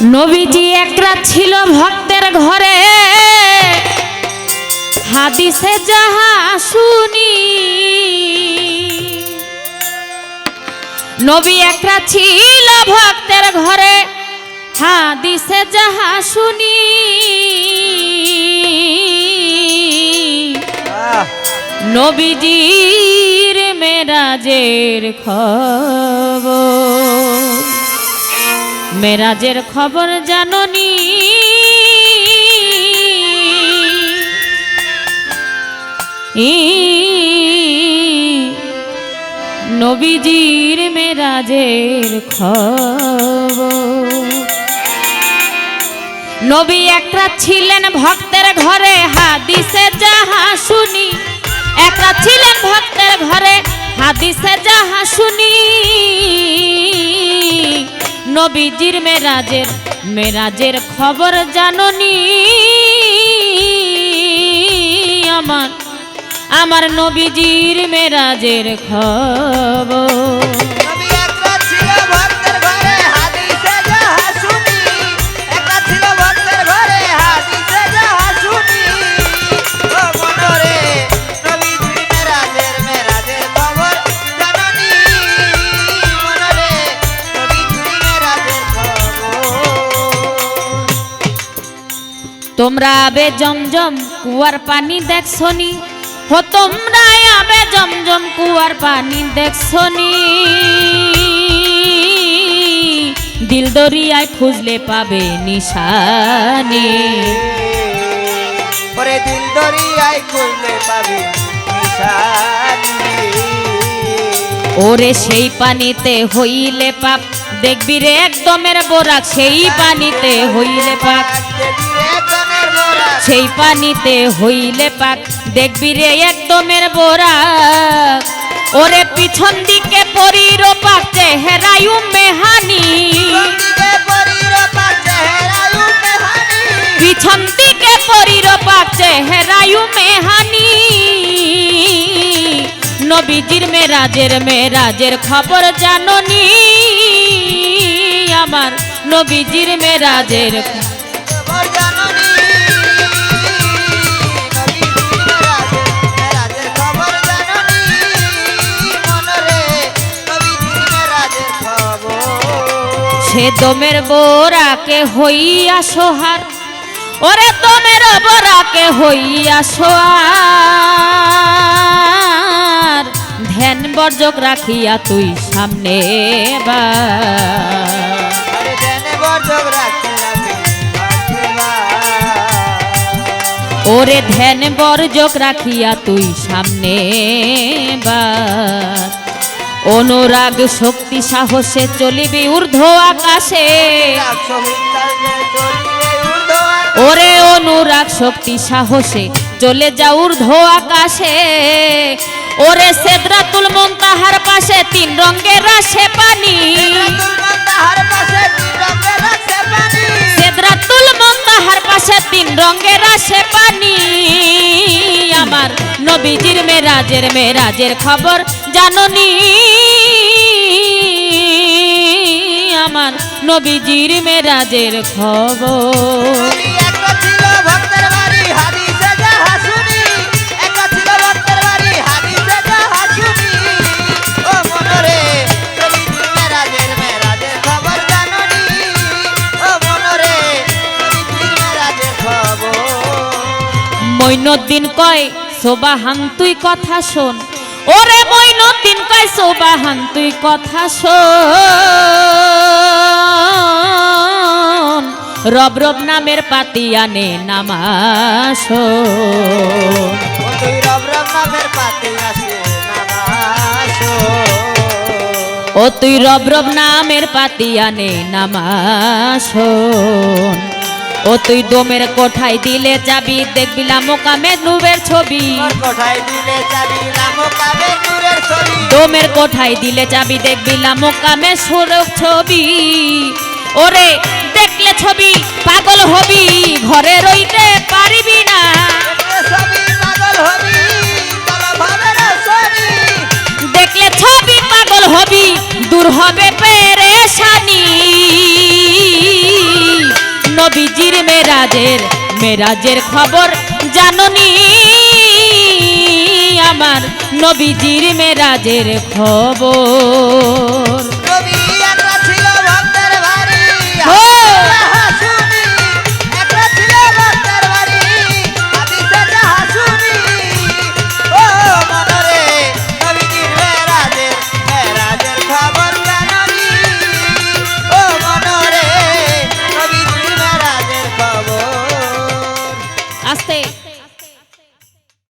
নবীজি একরাত ছিল ভক্তের ঘরে, হাদিসে যাহা শুনি। নবী একরাত ছিল ভক্তের ঘরে, হাদিসে যাহা শুনি। নবীজির মেরাজের খবর, মেরাজের খবর জাননি। নবীজির মেরাজের খবর। নবী একরাত ছিলেন ভক্তের ঘরে, হাদিসে যাহা শুনি। একরাত ছিলেন ভক্তের ঘরে, হাদিসে যাহা শুনি। নবীজির মেরাজের মেরাজের খবর জাননি। আমার আমার নবীজির মেরাজের খবর। তোমরা আবে জমজম কুয়ার পানি দেখছনি, হো তোমরা আবে জমজম কুয়ার পানি দেখছনি। দিল দরিয়ায় খুঁজলে পাবে নিশানি, ওরে দিল দরিয়ায় খুঁজলে পাবে নিশানি। ওরে সেই পানিতে হইলে পাপ, দেখবি রে একদমের বোরাক। সেই পানিতে হইলে পাপ, সেই পানিতে হইলে পাক, দেখবি রে একদমের বোরাক। ওরে পিছন দিকে পরির পাক, চেহারায় মেহানি। পিছন দিকে পরির পাক, চেহারায় মেহানি। নবীজির মেরাজের মেরাজের খবর জাননি। আমার নবীজির মেরাজের সে দমের বোরাকে হইয়া সোহার। ওরে দমের বোরাকে হইয়া সোহার। ধ্যান বর্জক রাখিয়া তুই সামনে বা, ওরে ধ্যান বর্জক রাখিয়া তুই সামনে বা। অনুরাগ শক্তি সাহসে চলিবি ঊর্ধ্ব আকাশে। ওরে অনুরাগ শক্তি সাহসে চলে যা ঊর্ধ্ব আকাশে। ওরে সিদরাতুল মুনতাহার পাশে তিন রঙের রাশে পানি। সিদরাতুল মুনতাহার পাশে তিন রঙের রাশে পানি। আমার নবীজির মেরাজের মেরাজের খবর জাননি। আমার নবীজির মেরাজের খবর। মইনুদ্দিন কয় সোবাহান তুই কথা শোন। ওরে মইনুদ্দিন কয় সোবাহান তুই কথা শোন। রব রব নামের পাতি আনে নামাজ শোন। ও তুই রব রব নামের পাতি আনে নামাজ শোন। ও তুই দমের কোঠায় দিলে যাবি, দেখবি লামকামে নূরের ছবি। দমের কোঠায় দিলে যাবি, দেখবি লামকামে সুরক ছবি। ওরে দেখলে ছবি পাগল হবি, ঘরে রইতে পারিবি না। দেখলে ছবি পাগল হবি, দূর হবে পেরেশানি। মেরাজের খবর জাননি আমার নবীজির মেরাজের খবর।